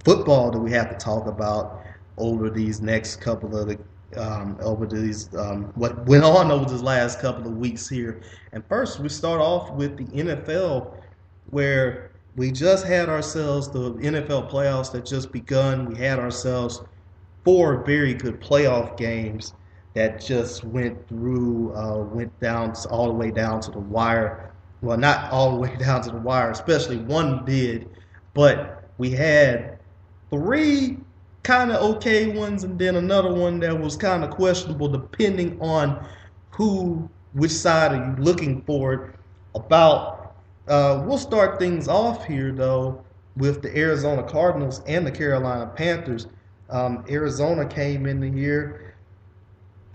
football that we have to talk about over these next couple of over these what went on over this last couple of weeks here. And first, we start off with the NFL, where we just had ourselves the NFL playoffs that just begun. We had ourselves four very good playoff games that just went down all the way down to the wire. Well, not all the way down to the wire, especially one did, but we had three kind of okay ones and then another one that was kind of questionable depending on which side are you looking for about. We'll start things off here though with the Arizona Cardinals and the Carolina Panthers. Arizona came in here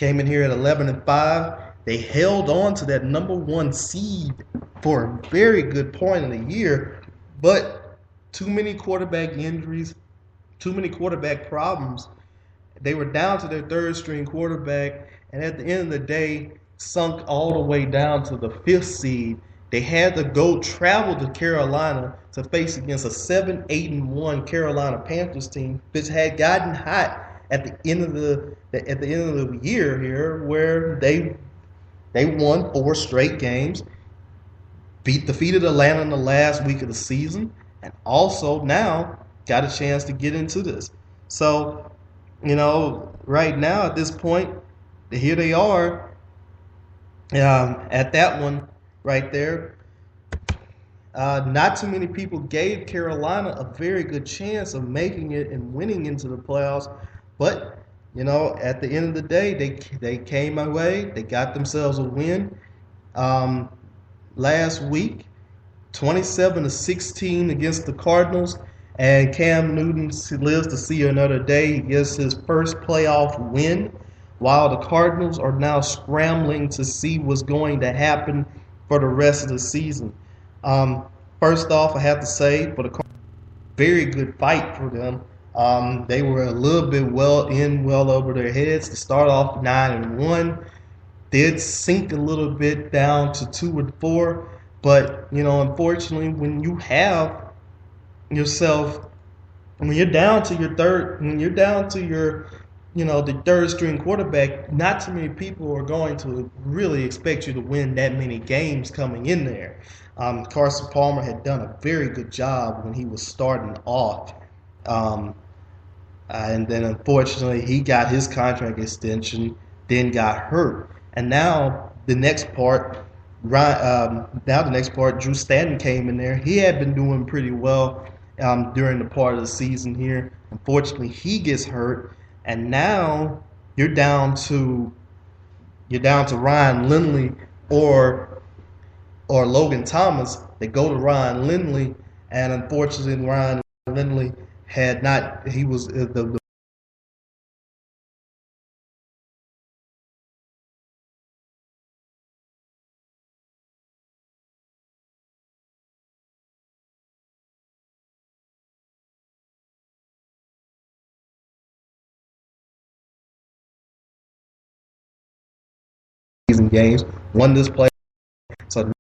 at 11-5. They held on to that number one seed for a very good point in the year, but too many quarterback injuries, too many quarterback problems. They were down to their third string quarterback, and at the end of the day, sunk all the way down to the fifth seed. They had to go travel to Carolina to face against a 7-8-1 Carolina Panthers team, which had gotten hot at the end of the year here, where they won four straight games, defeated Atlanta in the last week of the season, and also now got a chance to get into this. So, right now at this point, here they are at that one right there. Not too many people gave Carolina a very good chance of making it and winning into the playoffs, but at the end of the day, they came away. They got themselves a win um, last week, 27-16 against the Cardinals, and Cam Newton lives to see another day. He gets his first playoff win, while the Cardinals are now scrambling to see what's going to happen for the rest of the season. Um, First off, I have to say for the Cardinals, very good fight for them. They were a little bit well over their heads to start off 9-1. Did sink a little bit down to 2-4, but unfortunately, yourself, when you're down to your third, when you're down to your, the third string quarterback, not too many people are going to really expect you to win that many games coming in there. Carson Palmer had done a very good job when he was starting off. Um, and then unfortunately, he got his contract extension, then got hurt. And now the next part, Drew Stanton came in there. He had been doing pretty well during the part of the season here. Unfortunately, he gets hurt, and now you're down to Ryan Lindley or Logan Thomas. They go to Ryan Lindley, and unfortunately, Ryan Lindley had not. He was the season games. Won this play. So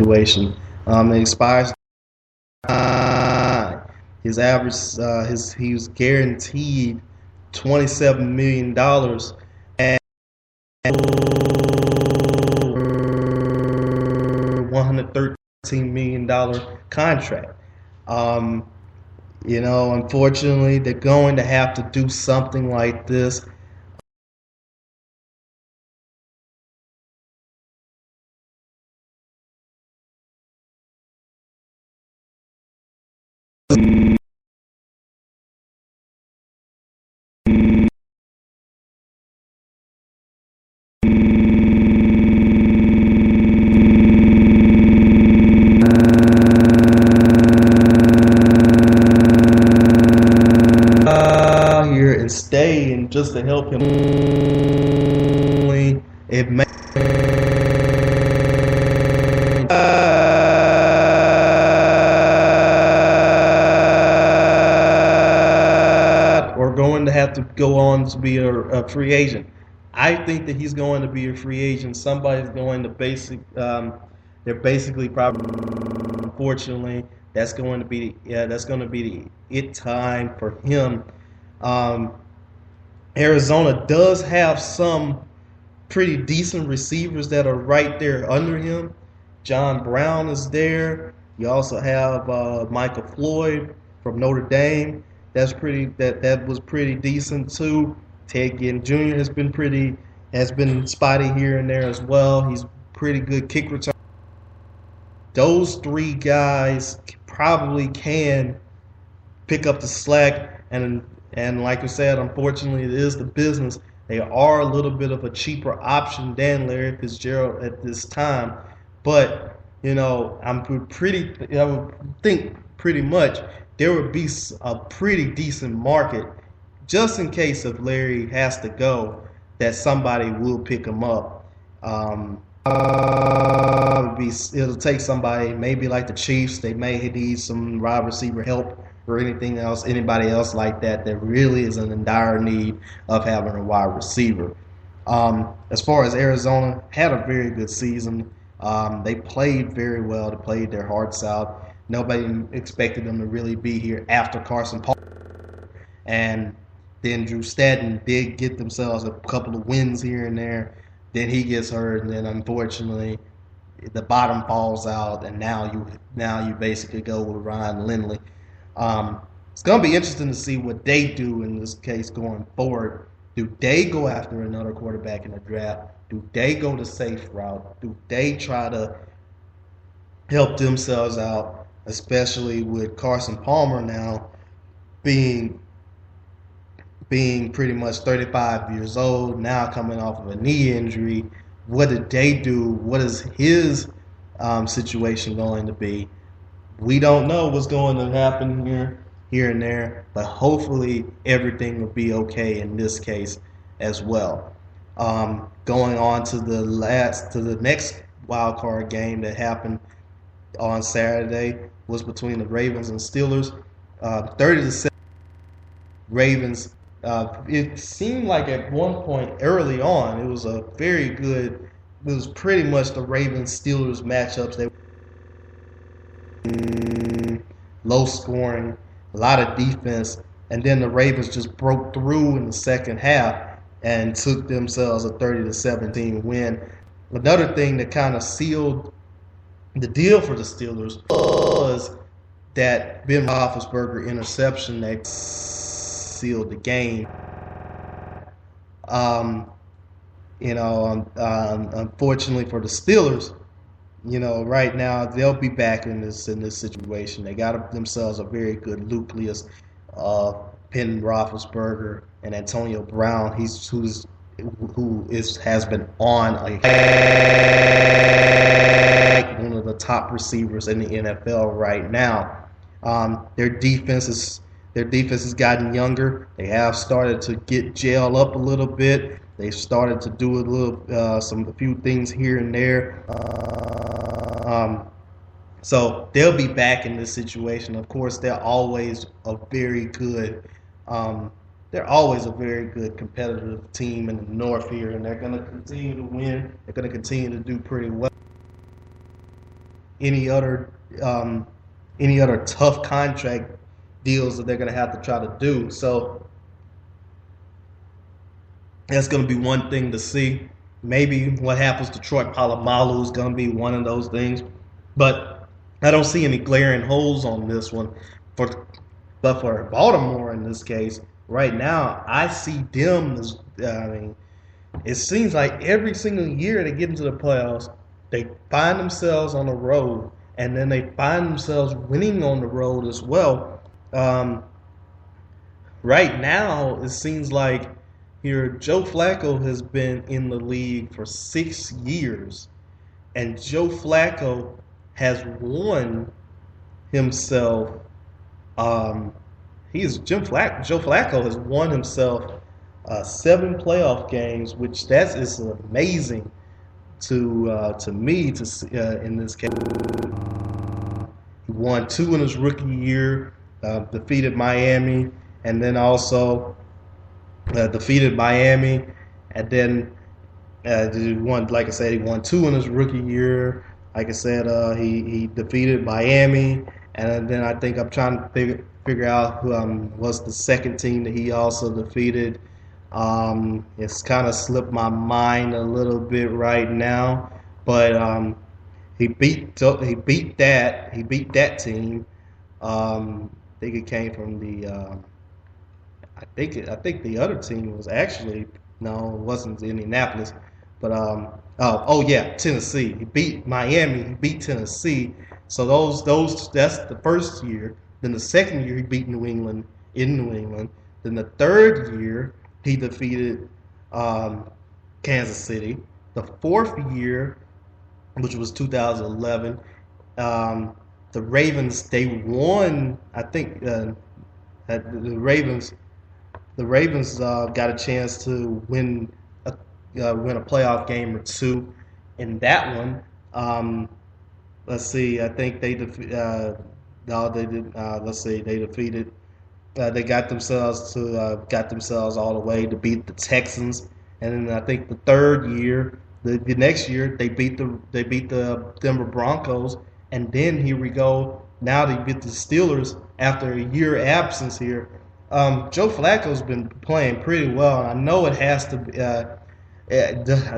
situation. It expires. His average, he was guaranteed $27 million and $113 million contract. Unfortunately, they're going to have to do something like this. Here and stay, and just to help him, it may or going to have to go on to be a free agent. I think that he's going to be a free agent. Somebody's going to they're basically probably, unfortunately, that's going to be the it time for him. Arizona does have some pretty decent receivers that are right there under him. John Brown is there. You also have Michael Floyd from Notre Dame. That was pretty decent too. Ted Ginn Jr. has been spotty here and there as well. He's pretty good kick return. Those three guys probably can pick up the slack, and like I said, unfortunately, it is the business. They are a little bit of a cheaper option than Larry Fitzgerald at this time, but I would think pretty much there would be a pretty decent market just in case if Larry has to go, that somebody will pick him up. It'll take somebody maybe like the Chiefs. They may need some wide receiver help or anybody else like that really is in dire need of having a wide receiver. As far as Arizona, had a very good season. They played very well. They played their hearts out. Nobody expected them to really be here after Carson Palmer. And then Drew Stanton did get themselves a couple of wins here and there. Then he gets hurt, and then unfortunately the bottom falls out, and now you basically go with Ryan Lindley. It's going to be interesting to see what they do in this case going forward. Do they go after another quarterback in the draft? Do they go the safe route? Do they try to help themselves out, especially with Carson Palmer now being pretty much 35 years old, now coming off of a knee injury? What did they do? What is his situation going to be? We don't know what's going to happen here and there, but hopefully everything will be okay in this case as well. Going on to the next wild card game that happened on Saturday was between the Ravens and Steelers. 30-7 Ravens. It seemed like at one point early on it was pretty much the Ravens-Steelers matchups. They low scoring, a lot of defense, and then the Ravens just broke through in the second half and took themselves a 30-17 win. Another thing that kind of sealed the deal for the Steelers was that Ben Roethlisberger interception that sealed the game. Unfortunately for the Steelers, right now they'll be back in this situation. They got themselves a very good nucleus of Ben Roethlisberger and Antonio Brown. Has been on one of the top receivers in the NFL right now. Their defense has gotten younger. They have started to get gel up a little bit. They've started to do a few things here and there. So they'll be back in this situation. Of course, they're always a very good competitive team in the North here, and they're going to continue to win. They're going to continue to do pretty well. any other um, any other tough contract deals that they're going to have to try to do. So that's going to be one thing to see. Maybe what happens to Troy Polamalu is going to be one of those things, but I don't see any glaring holes on this one. But for Baltimore in this case, right now, I see them as, I mean, it seems like every single year they get into the playoffs, they find themselves on the road, and then they find themselves winning on the road as well. Um, right now, it seems like here Joe Flacco has been in the league for 6 years, and Joe Flacco has won himself. Joe Flacco has won himself 7 playoff games, which that is amazing to me to see, in this case. He won 2 in his rookie year, defeated Miami, and then also defeated Miami, and then he won. Like I said, he won 2 in his rookie year. Like I said, he defeated Miami, and then I think I'm trying to figure out who was the second team that he also defeated. It's kind of slipped my mind a little bit right now, but he beat that team. I think it came from the. I think the other team was actually no, it wasn't Indianapolis, but oh yeah, Tennessee. He beat Miami. He beat Tennessee. So those that's the first year. Then the second year he beat New England in New England. Then the third year he defeated Kansas City. The fourth year, which was 2011, the Ravens they won. I think the Ravens. The Ravens got a chance to win a playoff game or two in that one. Let's see. I think they no, they did. Let's see. They defeated. They got themselves all the way to beat the Texans, and then I think the third year, the next year, they beat the Denver Broncos, and then here we go. Now they beat the Steelers after a year absence here. Joe Flacco's been playing pretty well. I know it has to be.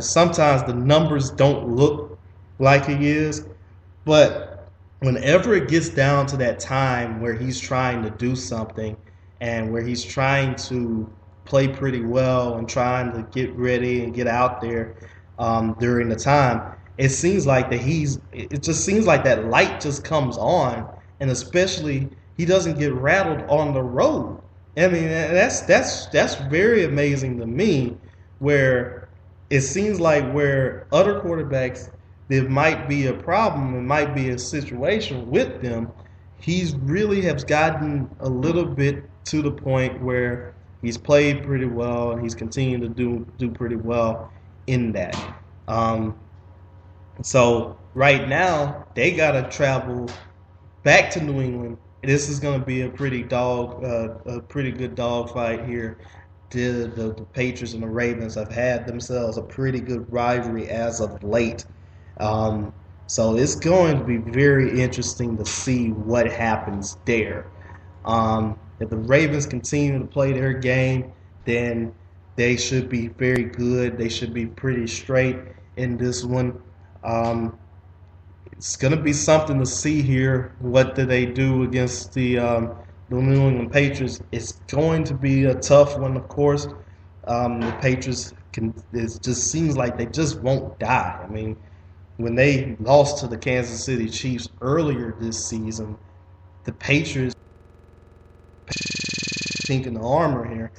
Sometimes the numbers don't look like he is, but whenever it gets down to that time where he's trying to do something and where he's trying to play pretty well and trying to get ready and get out there during the time, it seems like it just seems like that light just comes on, and especially he doesn't get rattled on the road. I mean, that's very amazing to me, where it seems like where other quarterbacks there might be a problem, it might be a situation with them, he's really has gotten a little bit to the point where he's played pretty well and he's continuing to do pretty well in that. So right now they gotta travel back to New England. This is going to be a pretty good dog fight here. The Patriots and the Ravens have had themselves a pretty good rivalry as of late. So it's going to be very interesting to see what happens there. If the Ravens continue to play their game, then they should be very good. They should be pretty straight in this one. It's going to be something to see here. What do they do against the New England Patriots? It's going to be a tough one, of course. The Patriots it just seems like they just won't die. I mean, when they lost to the Kansas City Chiefs earlier this season, the Patriots chink in the armor here.